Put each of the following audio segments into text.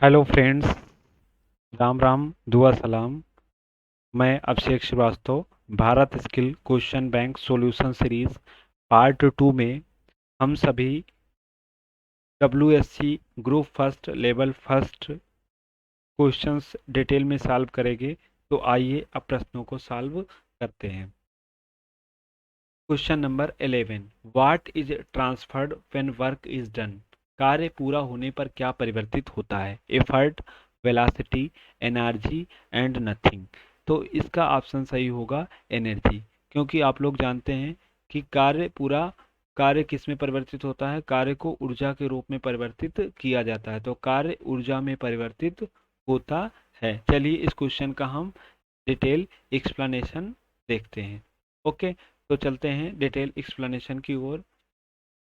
Hello friends, Ram Ram, दुआ सलाम। मैं Abhishek Srivastava. Bharat skill question bank solution series part 2 में हम सभी WSC group first level first questions detail में सॉल्व करेंगे। तो आइए अब प्रश्नों को सॉल्व करते हैं। Question number 11, what is transferred when work is done? कार्य पूरा होने पर क्या परिवर्तित होता है? Effort, velocity, energy and nothing. तो इसका ऑप्शन सही होगा एनर्जी, क्योंकि आप लोग जानते हैं कि कार्य किस में परिवर्तित होता है? कार्य को ऊर्जा के रूप में परिवर्तित किया जाता है, तो कार्य ऊर्जा में परिवर्तित होता है। चलिए इस क्वेश्चन का हम डिटेल एक्सप्लेनेशन देखते हैं। ओके, तो चलते हैं डिटेल एक्सप्लेनेशन की ओर।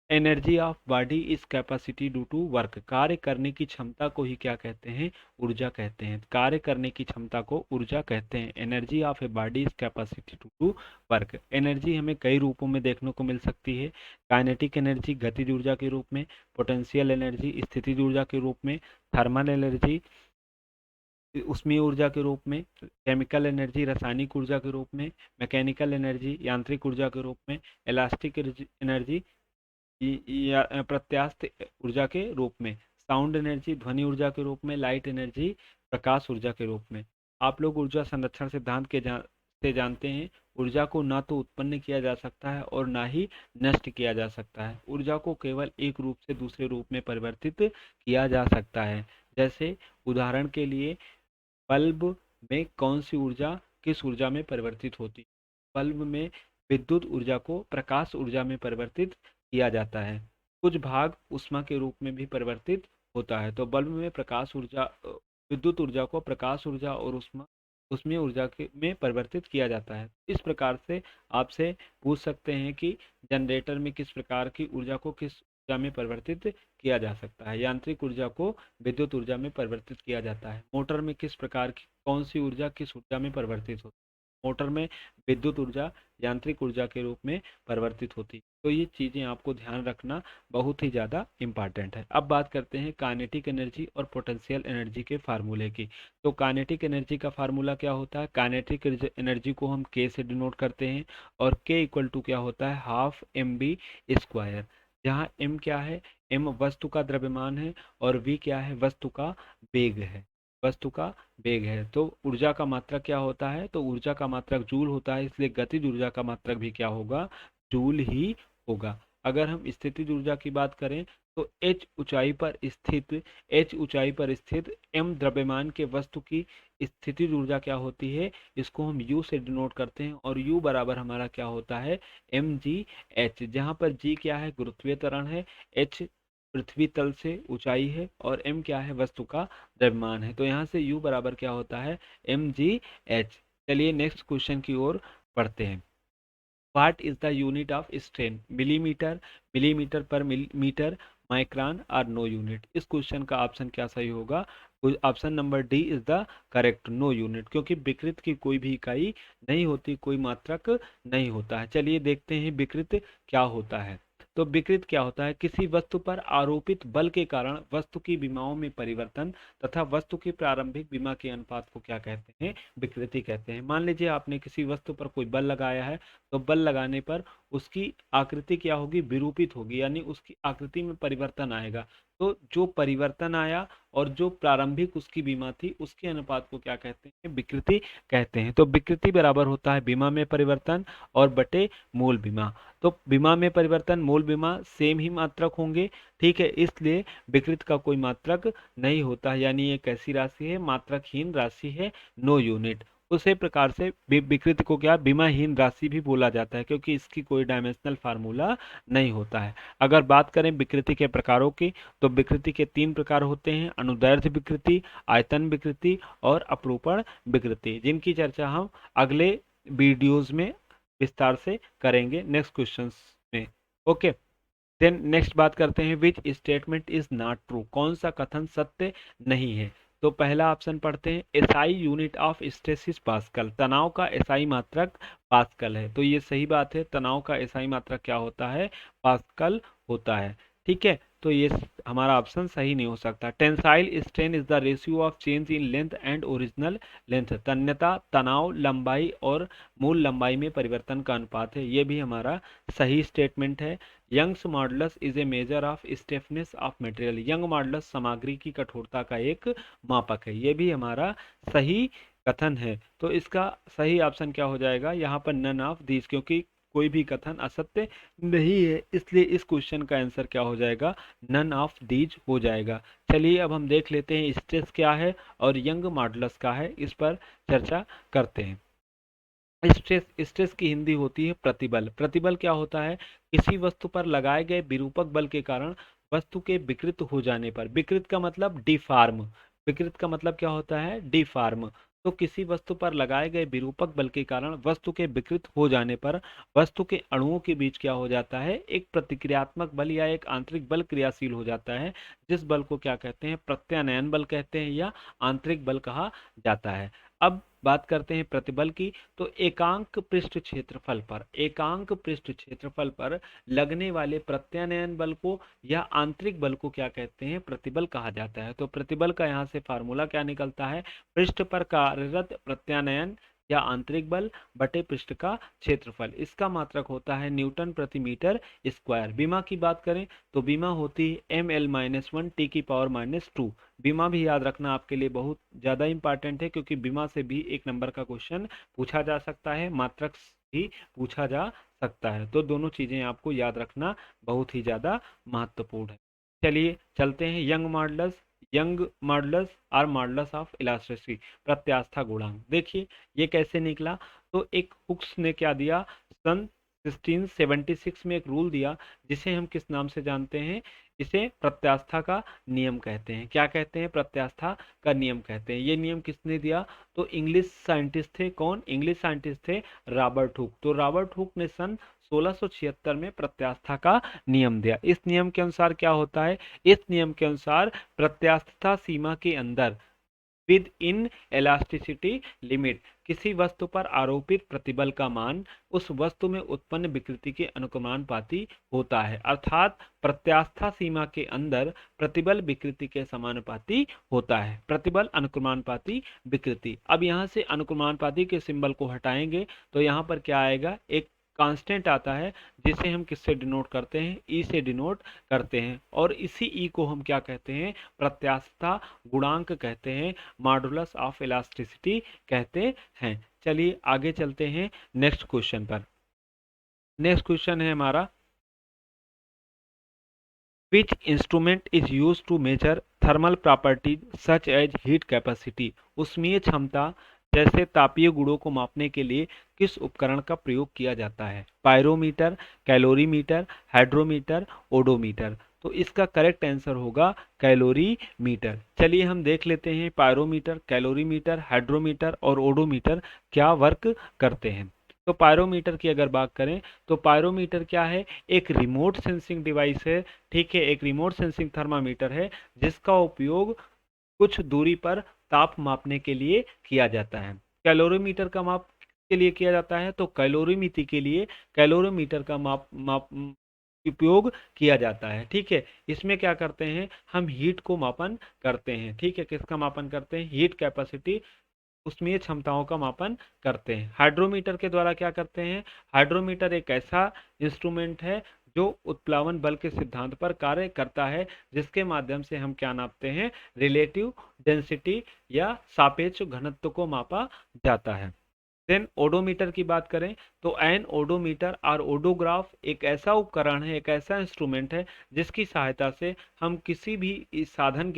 Energy of body is capacity due to work. कार्य करने की क्षमता को ही क्या कहते हैं? ऊर्जा कहते हैं। कार्य करने की क्षमता को ऊर्जा कहते हैं। Energy of a body is capacity due to work. Energy हमें कई रूपों में देखने को मिल सकती है। काइनेटिक एनर्जी गतिज ऊर्जा के रूप में, पोटेंशियल एनर्जी स्थितिज ऊर्जा के रूप में, थर्मल एनर्जी ऊष्मीय ऊर्जा के रूप में, केमिकल एनर्जी रासायनिक ऊर्जा के रूप में, मैकेनिकल एनर्जी यांत्रिक ऊर्जा के रूप में, इलास्टिक एनर्जी या प्रत्यास्थ ऊर्जा के रूप में, साउंड एनर्जी ध्वनि ऊर्जा के रूप में, लाइट एनर्जी प्रकाश ऊर्जा के रूप में। आप लोग ऊर्जा संरक्षण सिद्धांत से जानते हैं, ऊर्जा को ना तो उत्पन्न किया जा सकता है और ना ही नष्ट किया जा सकता है। ऊर्जा को केवल एक रूप से दूसरे रूप में परिवर्तित किया जा सकता है। जैसे उदाहरण के लिए बल्ब में कौन सी ऊर्जा किस ऊर्जा में परिवर्तित होती है? बल्ब में विद्युत ऊर्जा को प्रकाश ऊर्जा में परिवर्तित किया जाता है। कुछ भाग ऊष्मा के रूप में भी परिवर्तित होता है। तो बल्ब में प्रकाश ऊर्जा विद्युत ऊर्जा को प्रकाश ऊर्जा और ऊष्मीय ऊर्जा के में परिवर्तित किया जाता है। इस प्रकार से आपसे पूछ सकते हैं कि जनरेटर में किस प्रकार की ऊर्जा को किस ऊर्जा में परिवर्तित किया जा सकता है? यांत्रिक ऊर्जा को विद्युत ऊर्जा में परिवर्तित किया जाता है। मोटर में किस प्रकार की कौन सी ऊर्जा किस ऊर्जा में परिवर्तित होती है? मोटर में विद्युत ऊर्जा यांत्रिक ऊर्जा के रूप में परिवर्तित होती है। तो ये चीज़ें आपको ध्यान रखना बहुत ही ज़्यादा इम्पॉर्टेंट है। अब बात करते हैं काइनेटिक एनर्जी और पोटेंशियल एनर्जी के फार्मूले की। तो काइनेटिक एनर्जी का फार्मूला क्या होता है? काइनेटिक एनर्जी को हम के से डिनोट करते हैं और के इक्वल टू क्या होता है? Half M B square. जहाँ एम क्या है? एम वस्तु का द्रव्यमान है और वी क्या है? वस्तु का वेग है। वस्तु का वेग है। तो ऊर्जा का मात्रक क्या होता है? तो ऊर्जा का मात्रक जूल होता है, इसलिए गतिज ऊर्जा का मात्रक भी क्या होगा? जूल ही होगा। अगर हम स्थितिज ऊर्जा की बात करें तो एच ऊंचाई पर स्थित एम द्रव्यमान के वस्तु की स्थितिज ऊर्जा क्या होती है? इसको हम यू से डिनोट करते हैं और यू बराबर हमारा क्या होता है? M G H. जहाँ पर जी क्या है? गुरुत्वीय त्वरण है, एच पृथ्वी तल से ऊंचाई है और एम क्या है? वस्तु का द्रव्यमान है। तो यहाँ से यू बराबर क्या होता है? M G H. चलिए नेक्स्ट क्वेश्चन की ओर बढ़ते हैं। What is the unit of strain? Millimetre, millimetre पर मीटर, माइक्रोन और नो यूनिट। इस क्वेश्चन का ऑप्शन क्या सही होगा? Option number D is the correct, no unit, क्योंकि विकृत की कोई भी इकाई नहीं होती, कोई मात्रक नहीं होता है। चलिए देखते हैं विकृत क्या होता है। तो विकृत क्या होता है? किसी वस्तु पर आरोपित बल के कारण वस्तु की विमाओं में परिवर्तन तथा वस्तु की प्रारंभिक विमा के अनुपात को क्या कहते हैं? विकृति कहते हैं। मान लीजिए आपने किसी वस्तु पर कोई बल लगाया है, तो बल लगाने पर उसकी आकृति क्या होगी? विरूपित होगी, यानी उसकी आकृति में परिवर्तन आएगा। तो जो परिवर्तन आया और जो प्रारंभिक उसकी विमा थी, उसके अनुपात को क्या कहते हैं? विकृति कहते हैं। तो विकृति बराबर होता है विमा में परिवर्तन और बटे मूल विमा। तो विमा में परिवर्तन मूल विमा सेम ही मात्रक होंगे, ठीक है, इसलिए विकृत का कोई मात्रक नहीं होता है, यानी ये कैसी राशि है? मात्रकहीन राशि है, नो यूनिट। उसी प्रकार से विकृत को क्या विमाहीन राशि भी बोला जाता है, क्योंकि इसकी कोई डायमेंशनल फार्मूला नहीं होता है। अगर बात करें विकृति के प्रकारों की, तो विकृति के 3 प्रकार होते हैं: अनुदैर्ध्य विकृति, आयतन विकृति और अपरूपण विकृति, जिनकी चर्चा हम अगले वीडियोज में विस्तार से करेंगे नेक्स्ट क्वेश्चन में। ओके, देन नेक्स्ट बात करते हैं, which statement is not true? कौन सा कथन सत्य नहीं है? तो पहला ऑप्शन पढ़ते हैं, SI unit of stresses pascal. तनाव का एसआई मात्रक पास्कल है। तो ये सही बात है, तनाव का एसआई मात्रक क्या होता है? पास्कल होता है, ठीक है। तो ये हमारा ऑप्शन सही नहीं हो सकता। Tensile strain is the ratio of change in length and original length. तन्यता तनाव लंबाई और मूल लंबाई में परिवर्तन का अनुपात है, ये भी हमारा सही स्टेटमेंट है। Young's modulus is a measure of stiffness of material. Young modulus सामग्री की कठोरता का एक मापक है, ये भी हमारा सही कथन है। तो इसका सही ऑप्शन क्या हो जाएगा यहाँ पर? नन ऑफ दीज, क्योंकि कोई भी कथन असत्य नहीं है, इसलिए इस क्वेश्चन का आंसर क्या हो जाएगा? नन ऑफ दीज हो जाएगा। चलिए अब हम देख लेते हैं स्ट्रेस क्या है और यंग मॉडुलस क्या है, इस पर चर्चा करते हैं। स्ट्रेस, स्ट्रेस की हिंदी होती है प्रतिबल। प्रतिबल क्या होता है? किसी वस्तु पर लगाए गए विरूपक बल के कारण वस्तु के विकृत हो जाने पर। विकृत का मतलब डिफॉर्म। विकृत का मतलब क्या होता है? डिफॉर्म। तो किसी वस्तु पर लगाए गए विरूपक बल के कारण वस्तु के विकृत हो जाने पर वस्तु के अणुओं के बीच क्या हो जाता है? एक प्रतिक्रियात्मक बल या एक आंतरिक बल क्रियाशील हो जाता है, जिस बल को क्या कहते हैं? प्रत्यानयन बल कहते हैं या आंतरिक बल कहा जाता है। अब बात करते हैं प्रतिबल की। तो एकांक पृष्ठ क्षेत्रफल पर, एकांक पृष्ठ क्षेत्रफल पर लगने वाले प्रत्यानयन बल को या आंतरिक बल को क्या कहते हैं? प्रतिबल कहा जाता है। तो प्रतिबल का यहाँ से फार्मूला क्या निकलता है? पृष्ठ पर कार्यरत प्रत्यानयन या आंतरिक बल बटे पृष्ठ का क्षेत्रफल। इसका मात्रक होता है न्यूटन प्रति मीटर स्क्वायर। बीमा की बात करें तो बीमा होती है ml-1 t की पावर -2। बीमा भी याद रखना आपके लिए बहुत ज़्यादा इंपॉर्टेंट है, क्योंकि बीमा से भी एक नंबर का क्वेश्चन पूछा जा सकता है, मात्रक भी पूछा जा सकता है। तो दोनों चीज़ें आपको याद रखना बहुत ही ज़्यादा महत्वपूर्ण है। चलिए चलते हैं यंग मॉडुलस। यंग मॉडुलस और मॉडुलस ऑफ इलास्टिसिटी, प्रत्यास्था गुणांक। देखिए ये कैसे निकला। तो एक हुक्स ने क्या दिया, सन 1676 में एक रूल दिया, जिसे हम किस नाम से जानते हैं? इसे प्रत्यास्था का नियम कहते हैं। क्या कहते हैं? प्रत्यास्था का नियम कहते हैं। ये नियम किसने दिया? तो इंग्लिश साइंटिस्ट थे। कौन? इंग्लिश साइंटिस्ट थे रॉबर्ट हुक। तो रॉबर्ट हुक ने सन 1676 में प्रत्यास्था का नियम दिया। इस नियम के अनुसार क्या होता है? इस नियम के अनुसार प्रत्यास्था सीमा के अंदर विद इन इलास्टिसिटी लिमिट किसी वस्तु पर आरोपित प्रतिबल का मान उस वस्तु में उत्पन्न विकृति के अनुक्रमानुपाती होता है। अर्थात प्रत्यास्था सीमा के अंदर प्रतिबल विकृति के समानुपाती होता है। प्रतिबल अनुक्रमानुपाती विकृति। अब यहाँ से अनुक्रमानुपाती के सिंबल को हटाएंगे तो यहाँ पर क्या आएगा? एक कांस्टेंट आता है, जिसे हम किससे डिनोट करते हैं? ई से डिनोट करते हैं। और इसी ई को हम क्या कहते हैं? प्रत्यास्था गुणांक कहते हैं, मॉडुलस ऑफ इलास्टिसिटी कहते हैं। चलिए आगे चलते हैं नेक्स्ट क्वेश्चन पर। नेक्स्ट क्वेश्चन है हमारा, which instrument is use to measure thermal properties such as heat capacity. उष्मीय क्षमता जैसे तापीय गुणों को मापने के लिए किस उपकरण का प्रयोग किया जाता है? Pyrometer, calorimeter, hydrometer, odometer. तो इसका करेक्ट आंसर होगा कैलोरीमीटर। चलिए हम देख लेते हैं पायरोमीटर, कैलोरीमीटर, हाइड्रोमीटर और ओडोमीटर क्या वर्क करते हैं। तो पायरोमीटर की अगर बात करें तो पायरोमीटर क्या है? एक रिमोट सेंसिंग डिवाइस है। ठीक है, एक रिमोट सेंसिंग थर्मामीटर है, जिसका उपयोग कुछ दूरी पर ताप मापने के लिए किया जाता है। कैलोरीमीटर का माप के लिए किया जाता है, तो कैलोरीमिति के लिए कैलोरीमीटर का माप उपयोग किया जाता है। ठीक है, इसमें क्या करते हैं? हम हीट को मापन करते हैं। ठीक है, किसका मापन करते हैं? हीट कैपेसिटी, उष्मीय क्षमताओं का मापन करते हैं। हाइड्रोमीटर के द्वारा क्या करते हैं? हाइड्रोमीटर एक ऐसा इंस्ट्रूमेंट है जो उत्प्लावन बल के सिद्धांत पर कार्य करता है, जिसके माध्यम से हम क्या नापते हैं? रिलेटिव डेंसिटी या सापेक्ष घनत्व को मापा जाता है। देन ओडोमीटर की बात करें तो एन ओडोमीटर और ओडोग्राफ एक ऐसा उपकरण है, एक ऐसा इंस्ट्रूमेंट है, जिसकी सहायता से हम किसी भी साधन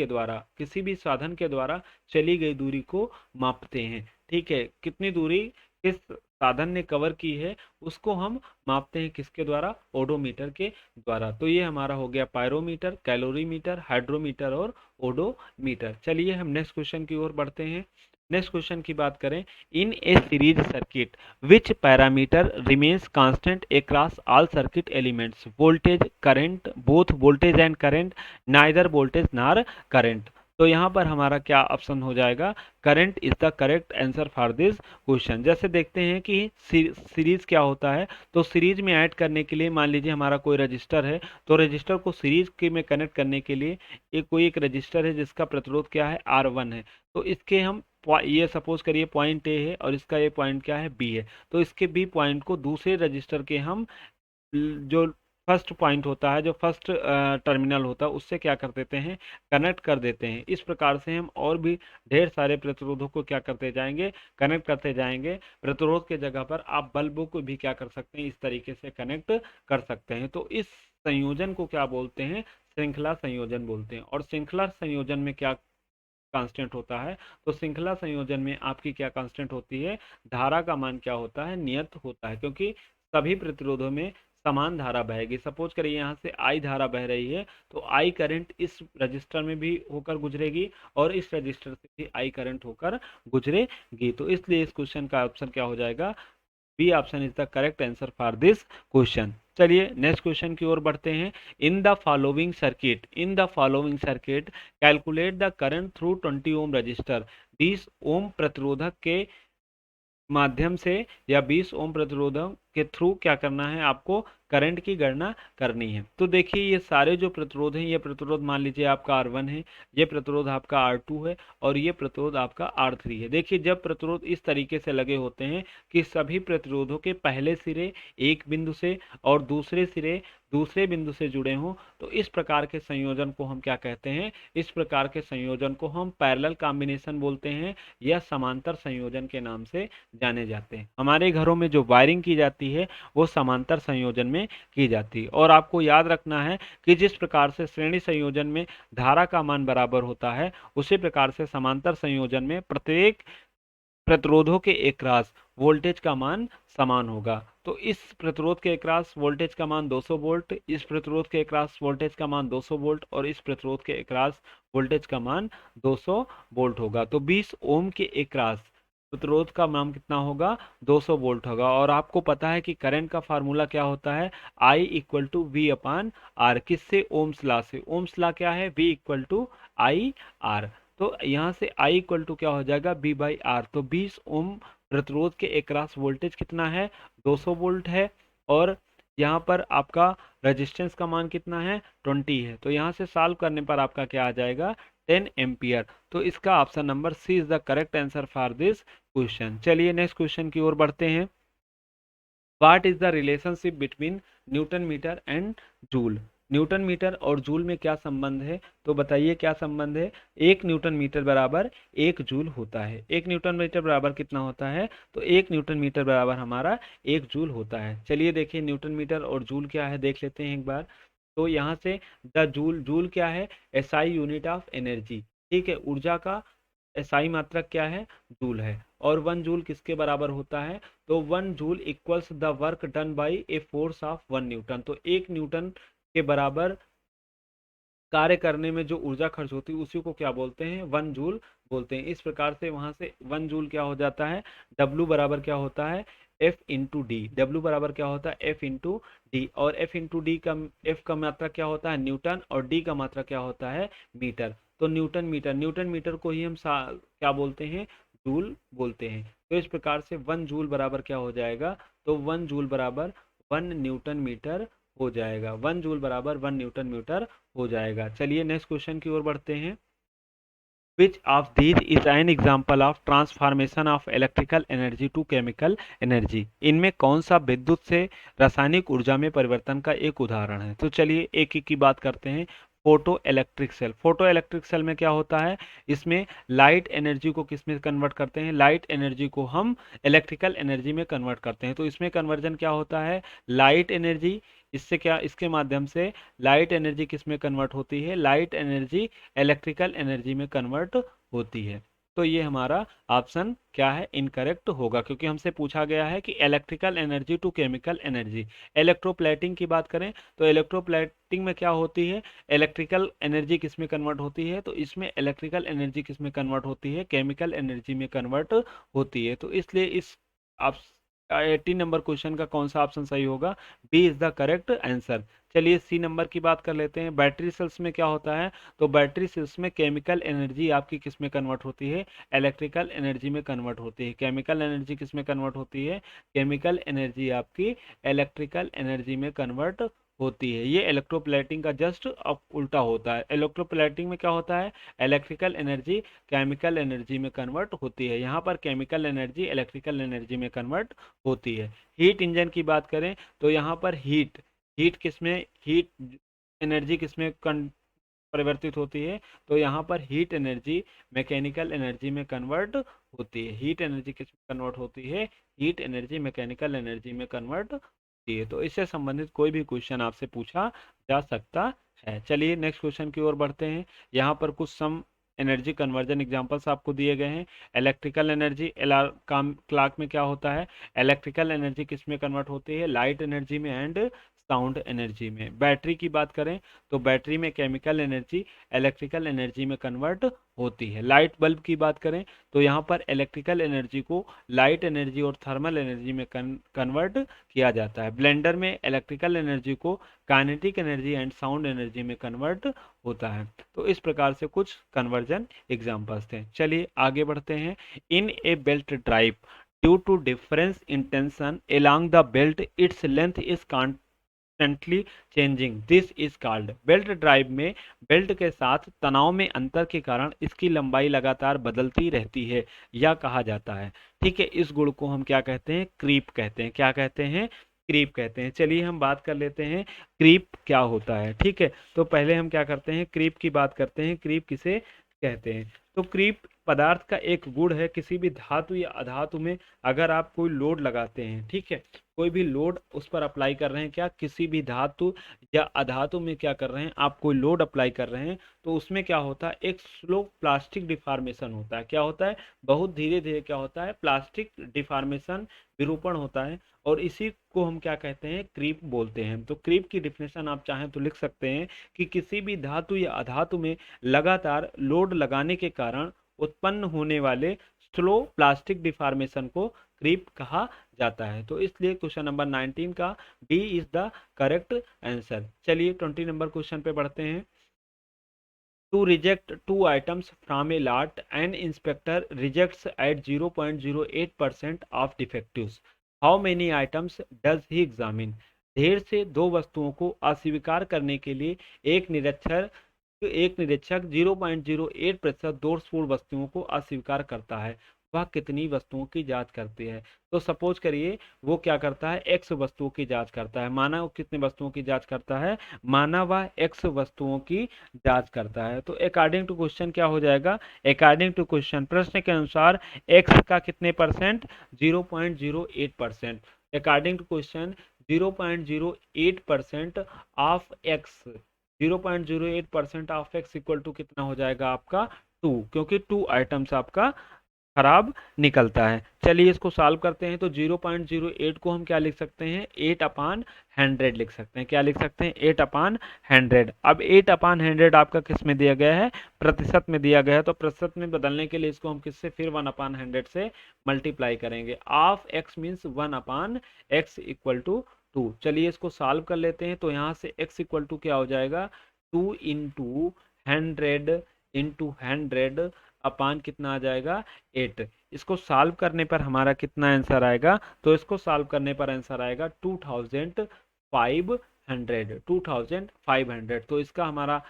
के द्वारा चली गई दूरी को मापते हैं। ठीक है, कितनी दूरी किस साधन ने कवर की है उसको हम मापते हैं, किसके द्वारा? ओडोमीटर के द्वारा। तो ये हमारा हो गया पायरोमीटर, कैलोरीमीटर, हाइड्रोमीटर और ओडोमीटर। चलिए हम नेक्स्ट क्वेश्चन की ओर बढ़ते हैं। नेक्स्ट क्वेश्चन की बात करें, in a series circuit which parameter remains constant across all circuit elements? Voltage, current, both voltage and current, neither voltage nor current. तो यहाँ पर हमारा क्या ऑप्शन हो जाएगा, current is the correct answer for this question. जैसे देखते हैं कि सीरीज क्या होता है, तो सीरीज में ऐड करने के लिए मान लीजिए हमारा कोई रजिस्टर है, तो रजिस्टर को सीरीज के में कनेक्ट करने के लिए कोई एक रजिस्टर है जिसका प्रतिरोध क्या है, R1 है। तो इसके हम ये सपोज करिए पॉइंट ए है और इसका ये पॉइंट क्या है, बी है। तो इसके बी पॉइंट को दूसरे रजिस्टर के हम जो फर्स्ट पॉइंट होता है, जो फर्स्ट टर्मिनल होता है, उससे क्या कर देते हैं, कनेक्ट कर देते हैं। इस प्रकार से हम और भी ढेर सारे प्रतिरोधों को क्या करते जाएंगे, कनेक्ट करते जाएंगे। प्रतिरोध के जगह पर आप बल्बों को भी क्या कर सकते हैं, इस तरीके से कनेक्ट कर सकते हैं। तो इस संयोजन को क्या बोलते हैं, श्रृंखला संयोजन बोलते हैं। और श्रृंखला संयोजन में क्या कांस्टेंट होता है, तो श्रृंखला संयोजन में आपकी क्या कांस्टेंट होती है, धारा का मान क्या होता है, नियत होता है। क्योंकि सभी प्रतिरोधों में समान धारा बहेगी। सपोज करिए यहाँ से आई धारा बह रही है, तो आई करंट इस रजिस्टर में भी होकर गुजरेगी और इस रजिस्टर से भी आई करंट होकर गुजरेगी। तो इसलिए इस क्वेश्चन का ऑप्शन क्या हो जाएगा, B option is the correct answer for this question. चलिए नेक्स्ट क्वेश्चन की ओर बढ़ते हैं। In the following circuit calculate the current through 20 ohm resistor. 20 ohm प्रतिरोधक के माध्यम से या 20 ओम प्रतिरोधक के थ्रू क्या करना है, आपको करंट की गणना करनी है। तो देखिए ये सारे जो प्रतिरोध हैं, ये प्रतिरोध मान लीजिए आपका R1 है, ये प्रतिरोध आपका R2 है और ये प्रतिरोध आपका R3 है। देखिए जब प्रतिरोध इस तरीके से लगे होते हैं कि सभी प्रतिरोधों के पहले सिरे एक बिंदु से और दूसरे सिरे दूसरे बिंदु से जुड़े हों, तो इस प्रकार के संयोजन को हम क्या कहते हैं, इस प्रकार के संयोजन को हम पैरेलल कॉम्बिनेशन बोलते हैं या समांतर संयोजन के नाम से जाने जाते हैं। हमारे घरों में जो वायरिंग की जाती है वो समांतर संयोजन में की जाती है। और आपको याद रखना है कि जिस प्रकार से श्रेणी संयोजन में धारा का मान बराबर होता है, उसी प्रकार से समांतर संयोजन में प्रत्येक प्रतिरोधों के एकरास वोल्टेज का मान समान होगा। तो इस प्रतिरोध के एकरास वोल्टेज का मान 200 वोल्ट, इस प्रतिरोध के एकरास वोल्टेज का मान 200 वोल्ट और इस प्रतिरोध के एकरास वोल्टेज का मान 200 वोल्ट होगा। तो 20 ओम के एकरास प्रतिरोध का मान कितना होगा, 200 वोल्ट होगा। और आपको पता है कि करंट का फार्मूला क्या होता है, I equal to V upon R. किससे, ओम्स लॉ से। ओम्स लॉ क्या है, V equal to I R. तो यहाँ से I इक्वल टू क्या हो जाएगा, B बाई आर। तो 20 ओम प्रतिरोध के एकरास वोल्टेज कितना है, 200 वोल्ट है। और यहाँ पर आपका रेजिस्टेंस का मान कितना है, 20 है। तो यहाँ से सॉल्व करने पर आपका क्या आ जाएगा, 10 एम्पियर। तो इसका option number C is the correct answer for this question. चलिए नेक्स्ट क्वेश्चन की ओर बढ़ते हैं। What is the relationship between newton metre and joule. Newton metre और जूल में क्या संबंध है, तो बताइए क्या संबंध है। 1 न्यूटन मीटर बराबर 1 जूल होता है। 1 न्यूटन मीटर बराबर कितना होता है, तो 1 न्यूटन मीटर बराबर हमारा 1 जूल होता है। चलिए देखिए न्यूटन मीटर और जूल क्या है, देख लेते हैं एक बार। तो यहाँ से द जूल, जूल क्या है, SI यूनिट ऑफ एनर्जी। ठीक है, ऊर्जा का SI मात्रक क्या है, जूल है। और 1 जूल किसके बराबर होता है, तो 1 joule equals the work done by a force of 1 Newton. तो 1 न्यूटन के बराबर कार्य करने में जो ऊर्जा खर्च होती है उसी को क्या बोलते हैं, 1 जूल बोलते हैं। इस प्रकार से वहां से 1 जूल क्या हो जाता है, W बराबर क्या होता है, F इंटू डी। डब्ल्यू बराबर क्या होता है, F इंटू डी। और F इंटू डी का, F का मात्रा क्या होता है, न्यूटन, और D का मात्रा क्या होता है, मीटर। तो न्यूटन मीटर, न्यूटन मीटर को ही हम क्या बोलते हैं, जूल बोलते हैं। तो इस प्रकार से 1 जूल बराबर क्या हो जाएगा, तो 1 जूल बराबर 1 न्यूटन मीटर हो जाएगा। 1 जूल बराबर 1 न्यूटन मीटर हो जाएगा। चलिए नेक्स्ट क्वेश्चन की ओर बढ़ते हैं। Which of these is an example of transformation of electrical energy to chemical energy? इनमें कौन सा विद्युत से रासायनिक ऊर्जा में परिवर्तन का एक उदाहरण है। तो चलिए एक एक की बात करते हैं। Photoelectric cell. Photoelectric cell में क्या होता है, इसमें लाइट एनर्जी को किस में कन्वर्ट करते हैं, लाइट एनर्जी को हम इलेक्ट्रिकल एनर्जी में कन्वर्ट करते हैं। तो इसमें कन्वर्जन क्या होता है, लाइट एनर्जी, इससे क्या, इसके माध्यम से लाइट एनर्जी किस में कन्वर्ट होती है, लाइट एनर्जी इलेक्ट्रिकल एनर्जी में कन्वर्ट होती है। तो ये हमारा ऑप्शन क्या है, इनकरेक्ट होगा, क्योंकि हमसे पूछा गया है कि electrical energy to chemical energy. Electroplating की बात करें तो इलेक्ट्रोप्लेटिंग में क्या होती है, इलेक्ट्रिकल एनर्जी किस में कन्वर्ट होती है, तो इसमें इलेक्ट्रिकल एनर्जी किस में कन्वर्ट होती है, केमिकल एनर्जी में कन्वर्ट होती है। तो इसलिए इस 18 नंबर क्वेश्चन का कौन सा ऑप्शन सही होगा? B is the correct answer. चलिए सी नंबर की बात कर लेते हैं। बैटरी सेल्स में क्या होता है? तो बैटरी सेल्स में केमिकल एनर्जी आपकी किस में कन्वर्ट होती है? इलेक्ट्रिकल एनर्जी में कन्वर्ट होती है। केमिकल एनर्जी किस में कन्वर्ट होती है? केमिकल एनर्जी आपकी इलेक्ट्रिकल एनर्जी में कन्वर्ट होती है। ये इलेक्ट्रोप्लेटिंग का जस्ट उल्टा होता है। इलेक्ट्रोप्लेटिंग में क्या होता है? इलेक्ट्रिकल एनर्जी केमिकल एनर्जी में कन्वर्ट होती है। यहाँ पर केमिकल एनर्जी इलेक्ट्रिकल एनर्जी में कन्वर्ट होती है। हीट इंजन की बात करें तो यहाँ पर हीट हीट किसमें हीट एनर्जी किसमें परिवर्तित होती है? तो यहाँ पर हीट एनर्जी मैकेनिकल एनर्जी में कन्वर्ट होती है। हीट एनर्जी किस में कन्वर्ट होती है? हीट एनर्जी मैकेनिकल एनर्जी में कन्वर्ट होती है। तो इससे संबंधित कोई भी क्वेश्चन आपसे पूछा जा सकता है। चलिए नेक्स्ट क्वेश्चन की ओर बढ़ते हैं। यहाँ पर कुछ सम एनर्जी कन्वर्जन एग्जांपल्स आपको दिए गए हैं। इलेक्ट्रिकल एनर्जी अलार्म क्लॉक में क्या होता है? इलेक्ट्रिकल एनर्जी किस में कन्वर्ट होती है? लाइट एनर्जी में एंड साउंड एनर्जी में। बैटरी की बात करें तो बैटरी में केमिकल एनर्जी इलेक्ट्रिकल एनर्जी में कन्वर्ट होती है। लाइट बल्ब की बात करें तो यहाँ पर इलेक्ट्रिकल एनर्जी को लाइट एनर्जी और थर्मल एनर्जी में कन्वर्ट किया जाता है। ब्लेंडर में इलेक्ट्रिकल एनर्जी को kinetic energy and sound energy में कन्वर्ट होता है। तो इस प्रकार से कुछ कन्वर्जन एग्जांपल्स थे। चलिए आगे बढ़ते हैं। In a belt drive due to difference in tension along the belt its length is constantly changing, this is called। Belt drive में बेल्ट के साथ तनाव में अंतर के कारण इसकी लंबाई लगातार बदलती रहती है, यह कहा जाता है। ठीक है, इस गुण को हम क्या कहते हैं? क्रीप कहते हैं। क्या कहते हैं? क्रीप कहते हैं। चलिए हम बात कर लेते हैं क्रीप क्या होता है। ठीक है, तो पहले हम क्या करते हैं? क्रीप की बात करते हैं। क्रीप किसे कहते हैं? तो क्रीप पदार्थ का एक गुण है। किसी भी धातु या अधातु में अगर आप कोई लोड लगाते हैं, ठीक है, कोई भी लोड उस पर अप्लाई कर रहे हैं, क्या किसी भी धातु या अधातु में क्या कर रहे हैं, आप कोई लोड अप्लाई कर रहे हैं, तो उसमें क्या होता है? एक स्लो प्लास्टिक डिफॉर्मेशन होता है। क्या होता है? बहुत धीरे धीरे क्या होता है? प्लास्टिक डिफॉर्मेशन, विरूपण होता है, और इसी को हम क्या कहते हैं? क्रीप बोलते हैं। तो क्रीप की डिफिनेशन आप चाहें तो लिख सकते हैं कि किसी भी धातु या अधातु में लगातार लोड लगाने के कारण उत्पन्न होने वाले स्लो प्लास्टिक डिफॉर्मेशन को क्रीप कहा जाता है। तो इसलिए क्वेश्चन नंबर 19 का D is the correct answer. चलिए 20 नंबर क्वेश्चन पे बढ़ते हैं। To reject two items from a lot, an inspector rejects at 0.08% of defectives. How many items does he examine? ढेर से दो वस्तुओं को अस्वीकार करने के लिए एक निरीक्षक 0.08% दोषपूर्ण वस्तुओं को अस्वीकार करता है। वह कितनी वस्तुओं की जांच करती है? तो सपोज करिए वो क्या करता है? एक्स वस्तुओं की जांच करता है। माना वो कितने वस्तुओं की जांच करता है? माना वह एक्स वस्तुओं की जांच करता है। तो अकॉर्डिंग टू क्वेश्चन क्या हो जाएगा? अकॉर्डिंग टू क्वेश्चन, प्रश्न के अनुसार एक्स का कितने percent? 0.08%। According to question 0.08% of X, 0.08% of X equal to कितना हो जाएगा आपका? 2, क्योंकि 2 आइटम्स आपका खराब निकलता है। चलिए इसको सॉल्व करते हैं। तो 0.08 को हम क्या लिख सकते हैं? 8/100 लिख सकते हैं। क्या लिख सकते हैं? 8/100। अब 8/100 आपका किस में दिया गया है? प्रतिशत में दिया गया है। तो प्रतिशत में बदलने के लिए इसको हम किससे? फिर 1/100 से मल्टीप्लाई करेंगे। Of X means 1/x equal to 2। चलिए इसको सॉल्व कर लेते हैं। तो यहाँ से x इक्वल टू क्या हो जाएगा? 2 इंटू 100 अपान कितना आ जाएगा? 8। इसको सॉल्व करने पर हमारा कितना आंसर आएगा? तो इसको सॉल्व करने पर आंसर आएगा 2500। तो इसका हमारा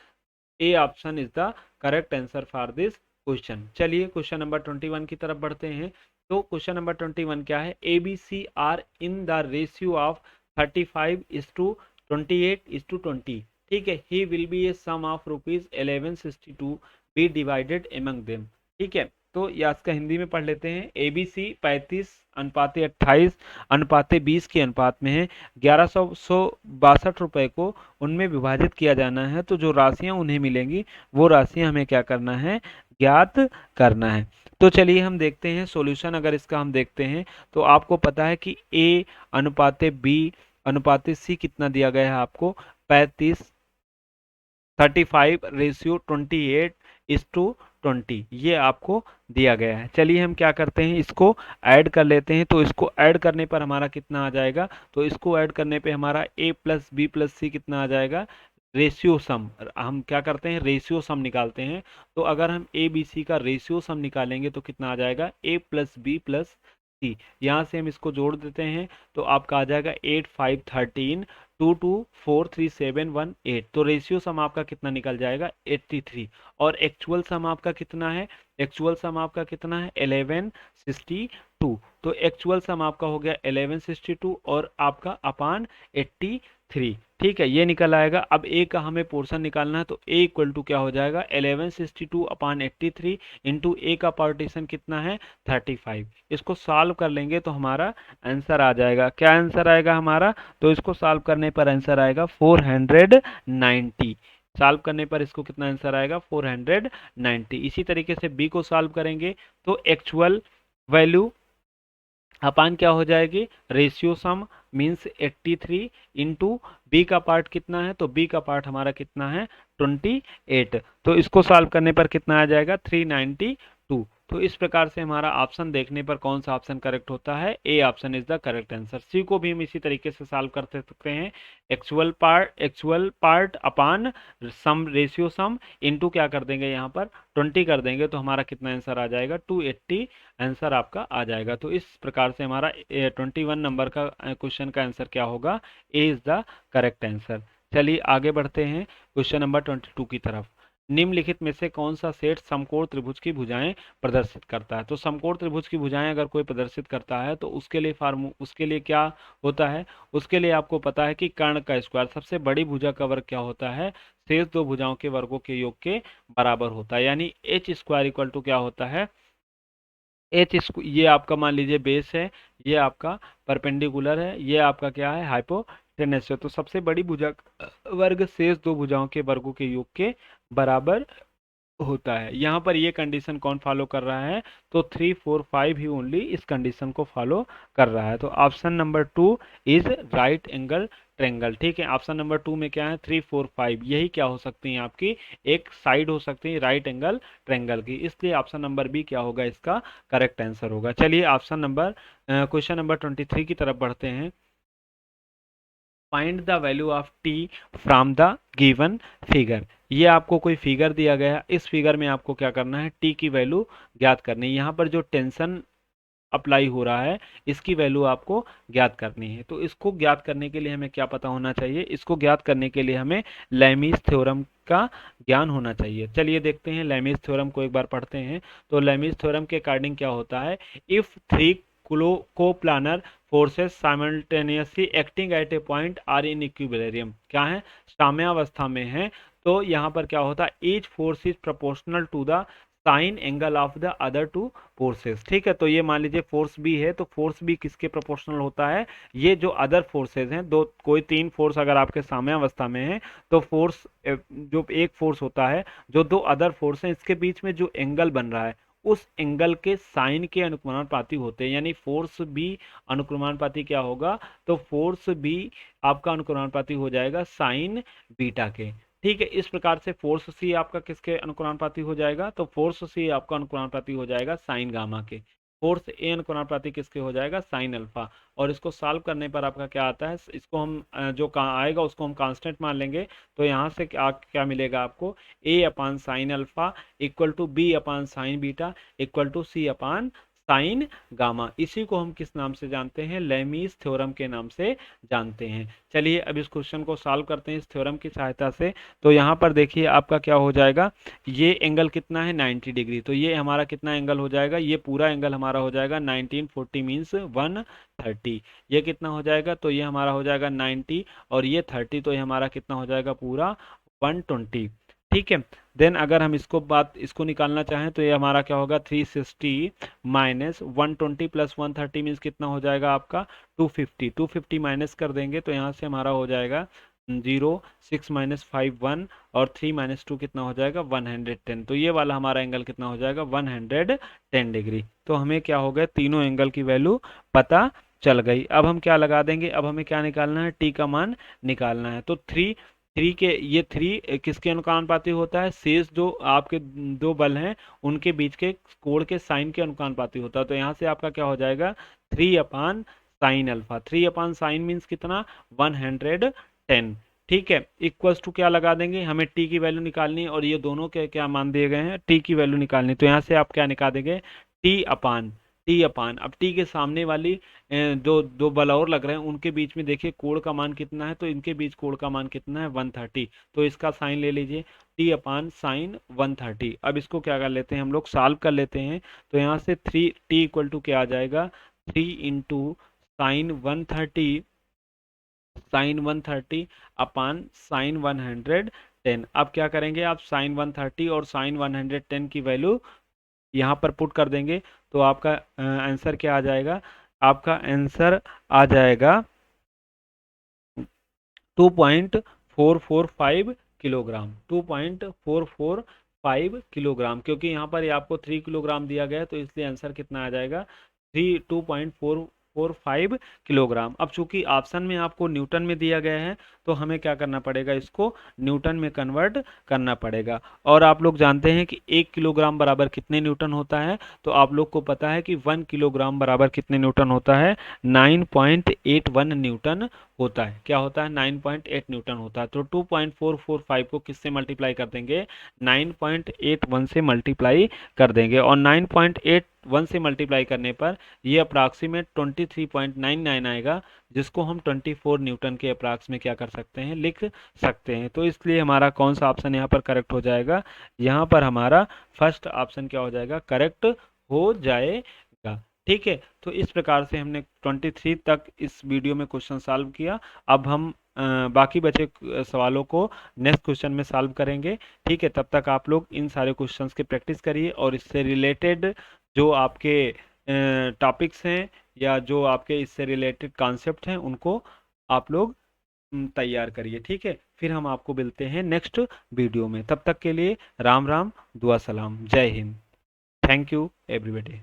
ए option is the correct answer for this question. चलिए क्वेश्चन नंबर 21 की तरफ बढ़ते हैं। तो क्वेश्चन नंबर 21 क्या है? A B C are in the ratio of 35:28:20। ठीक है, he will be a sum of ₹1162 be divided among them. ठीक है, तो या इसका हिंदी में पढ़ लेते हैं। एबीसी 35:28:20 के अनुपात में है। 1162 रुपए को उनमें विभाजित किया जाना है। तो जो राशियां उन्हें मिलेंगी वो राशियां हमें क्या करना है? ज्ञात करना है। तो चलिए हम देखते हैं सॉल्यूशन। अगर इसका हम देखते हैं तो आपको पता है कि ए अनुपाते बी अनुपाते सी कितना दिया गया है आपको? 35 35:28:20, ये आपको दिया गया है। चलिए हम क्या करते हैं, इसको ऐड कर लेते हैं। तो इसको ऐड करने पर हमारा कितना आ जाएगा, तो इसको ऐड करने पे हमारा a प्लस बी प्लस सी कितना आ जाएगा, रेशियो सम। हम क्या करते हैं, रेशियो सम निकालते हैं। तो अगर हम ए बी सी का रेशियो सम निकालेंगे तो कितना आ जाएगा, a प्लस बी प्लस सी। यहाँ से हम इसको जोड़ देते हैं तो आपका आ जाएगा 8 5 13 2 2 4 3 7 1 8। तो रेशियो सम आपका कितना निकल जाएगा, 83। और एक्चुअल सम आपका कितना है, एक्चुअल सम आपका कितना है, 1162। तो एक्चुअल सम आपका हो गया 1162 और आपका अपान 83। ठीक है, ये निकल आएगा। अब ए का हमें पोर्शन निकालना है, तो ए इक्वल टू क्या हो जाएगा, 1162 अपान 83 इंटू ए का पार्टीशन कितना है, 35। इसको सॉल्व कर लेंगे तो हमारा आंसर आ जाएगा। क्या आंसर आएगा हमारा, तो इसको सॉल्व करने पर आंसर आएगा 490। सॉल्व करने पर इसको कितना आंसर आएगा, 490। इसी तरीके से बी को सॉल्व करेंगे तो एक्चुअल वैल्यू अपान क्या हो जाएगी, रेशियो सम मीन्स 83 इंटू बी का पार्ट कितना है, तो बी का पार्ट हमारा कितना है, 28। तो इसको सॉल्व करने पर कितना आ जाएगा, 392। तो इस प्रकार से हमारा ऑप्शन देखने पर कौन सा ऑप्शन करेक्ट होता है, A option is the correct answer. C को भी हम इसी तरीके से सॉल्व कर सकते हैं, एक्चुअल पार्ट अपान सम रेशियो सम इंटू क्या कर देंगे, यहाँ पर 20 कर देंगे तो हमारा कितना आंसर आ जाएगा, 280 आंसर आपका आ जाएगा। तो इस प्रकार से हमारा 21 नंबर का क्वेश्चन का आंसर क्या होगा, ए इज द करेक्ट आंसर। चलिए आगे बढ़ते हैं क्वेश्चन नंबर 22 की तरफ। निम्नलिखित में से कौन सा सेट समकोण त्रिभुज की भुजाएं प्रदर्शित करता है। तो समकोण त्रिभुज की भुजाएं अगर कोई प्रदर्शित करता है तो उसके लिए क्या होता है, उसके लिए आपको पता है कि कर्ण का स्क्वायर, सबसे बड़ी भुजा का वर्ग क्या होता है, शेष दो भुजाओं के वर्गों के योग के बराबर होता है। यानी एच स्क्वायर इक्वल टू क्या होता है, ये आपका मान लीजिए बेस है, ये आपका परपेंडिकुलर है, ये आपका क्या है, हाइपोटेनस है। तो सबसे बड़ी भुजा वर्ग शेष दो भुजाओं के वर्गों के योग के बराबर होता है। यहाँ पर ये कंडीशन कौन फॉलो कर रहा है, तो 3 4 5 ही ओनली इस कंडीशन को फॉलो कर रहा है। तो option number 2 is right angle triangle. ठीक है, ऑप्शन नंबर 2 में क्या है, 3 4 5, यही क्या हो सकती है, आपकी एक साइड हो सकती है राइट एंगल ट्रेंगल की। इसलिए ऑप्शन नंबर बी क्या होगा, इसका करेक्ट आंसर होगा। चलिए क्वेश्चन नंबर 23 की तरफ बढ़ते हैं। Find the value of T from the given figure. ये आपको कोई फिगर दिया गया है, इस फिगर में आपको क्या करना है, टी की वैल्यू ज्ञात करनी है। यहाँ पर जो टेंशन अप्लाई हो रहा है इसकी वैल्यू आपको ज्ञात करनी है। तो इसको ज्ञात करने के लिए हमें क्या पता होना चाहिए, इसको ज्ञात करने के लिए हमें लैमीज थ्योरम का ज्ञान होना चाहिए। चलिए देखते हैं लैमीज थ्योरम को एक बार पढ़ते हैं। तो लैमीज थ्योरम के अकॉर्डिंग क्या होता है, if three coplanar forces simultaneously acting at a point are in equilibrium, क्या है, साम्यावस्था में है, तो यहाँ पर क्या होता है, each force is proportional to the sine angle of the other two forces. ठीक है, तो ये मान लीजिए फोर्स बी है, तो फोर्स बी किसके प्रोपोर्शनल होता है, ये जो अदर फोर्सेस हैं, दो कोई तीन फोर्स अगर आपके साम्यावस्था में है तो फोर्स जो एक फोर्स होता है, जो दो अदर फोर्स हैं, इसके बीच में जो एंगल बन रहा है उस एंगल के साइन के अनुक्रमानुपाती होते हैं। यानी फोर्स बी अनुक्रमानुपाती क्या होगा, तो फोर्स बी आपका अनुक्रमानुपाती हो जाएगा साइन बीटा के। ठीक है, इस प्रकार से फोर्स सी आपका किसके अनुक्रमानुपाती हो जाएगा, तो फोर्स सी आपका अनुक्रमानुपाती हो जाएगा साइन गामा के। फोर्स ए अनुक्रमानुपाती किसके हो जाएगा, साइन अल्फा। और इसको सॉल्व करने पर आपका क्या आता है, इसको हम जो कहाँ आएगा उसको हम कांस्टेंट मान लेंगे। तो यहाँ से क्या क्या मिलेगा आपको, A upon sine alpha equal to B upon sine beta equal to C upon sine gamma. इसी को हम किस नाम से जानते हैं, लैमीज थ्योरम के नाम से जानते हैं। चलिए अब इस क्वेश्चन को सॉल्व करते हैं इस थ्योरम की सहायता से। तो यहाँ पर देखिए आपका क्या हो जाएगा, ये एंगल कितना है, 90 डिग्री। तो ये हमारा कितना एंगल हो जाएगा, ये पूरा एंगल हमारा हो जाएगा 1940 मीन्स 130। ये कितना हो जाएगा, तो ये हमारा हो जाएगा 90 और ये 30, तो ये हमारा कितना हो जाएगा पूरा 120। ठीक है, देन अगर हम इसको निकालना चाहें तो ये हमारा क्या होगा, 360 माइनस 120 प्लस 130 मीन्स कितना हो जाएगा आपका 250। 250 माइनस कर देंगे तो यहाँ से हमारा हो जाएगा 0, 6 माइनस 5 1 और 3 माइनस 2 कितना हो जाएगा 110। तो ये वाला हमारा एंगल कितना हो जाएगा 110 डिग्री। तो हमें क्या हो गया, तीनों एंगल की वैल्यू पता चल गई। अब हम क्या लगा देंगे, अब हमें क्या निकालना है, टी का मान निकालना है। तो थ्री के ये थ्री किसके अनुपाती होता है, शेष जो आपके दो बल हैं उनके बीच के कोण के साइन के अनुपाती होता है। तो यहाँ से आपका क्या हो जाएगा, 3/sin अल्फा। 3/sin मीन्स कितना, 110। ठीक है, इक्वल्स टू क्या लगा देंगे, हमें टी की वैल्यू निकालनी है और ये दोनों के क्या मान दिए गए हैं, टी की वैल्यू निकालनी। तो यहाँ से आप क्या निकालेंगे, टी अपान अब टी के सामने वाली जो दो बल और लग रहे हैं उनके बीच में देखिए कोण का मान कितना है, तो इनके बीच कोण का मान कितना है, 130। तो इसका साइन ले लीजिए, t/sin 130। अब इसको क्या कर लेते हैं, हम लोग सॉल्व कर लेते हैं। तो यहाँ से थ्री टी इक्वल टू क्या आ जाएगा, 3 × sin 130 अब क्या करेंगे आप, साइन 130 और साइन 110 की वैल्यू यहाँ पर पुट कर देंगे। तो आपका आंसर क्या आ जाएगा, आपका आंसर आ जाएगा 2.445 किलोग्राम। 2.445 किलोग्राम, क्योंकि यहाँ पर ये आपको 3 किलोग्राम दिया गया है तो इसलिए आंसर कितना आ जाएगा, 2.445 किलोग्राम। अब चूंकि ऑप्शन में आपको न्यूटन में दिया गया है तो हमें क्या करना पड़ेगा, इसको न्यूटन में कन्वर्ट करना पड़ेगा। और आप लोग जानते हैं कि 1 किलोग्राम बराबर कितने न्यूटन होता है, तो आप लोग को पता है कि 1 किलोग्राम बराबर कितने न्यूटन होता है, 9.81 न्यूटन होता है। क्या होता है, 9.8 न्यूटन होता है। तो 2.445 को किससे मल्टीप्लाई कर देंगे, 9.81 से मल्टीप्लाई कर देंगे। और 9.81 से मल्टीप्लाई करने पर ये अप्रॉक्सीमेट 23.99 आएगा, जिसको हम 24 न्यूटन के अप्रॉक्स में क्या कर सकते हैं, लिख सकते हैं। तो इसलिए हमारा कौन सा ऑप्शन यहाँ पर करेक्ट हो जाएगा, यहाँ पर हमारा फर्स्ट ऑप्शन क्या हो जाएगा, करेक्ट हो जाएगा। ठीक है, तो इस प्रकार से हमने 23 तक इस वीडियो में क्वेश्चन सॉल्व किया। अब हम बाकी बचे सवालों को नेक्स्ट क्वेश्चन में सॉल्व करेंगे। ठीक है, तब तक आप लोग इन सारे क्वेश्चंस की प्रैक्टिस करिए और इससे रिलेटेड जो आपके टॉपिक्स हैं या जो आपके इससे रिलेटेड कॉन्सेप्ट हैं उनको आप लोग तैयार करिए। ठीक है, फिर हम आपको मिलते हैं नेक्स्ट वीडियो में। तब तक के लिए राम राम, दुआ सलाम, जय हिंद। Thank you everybody.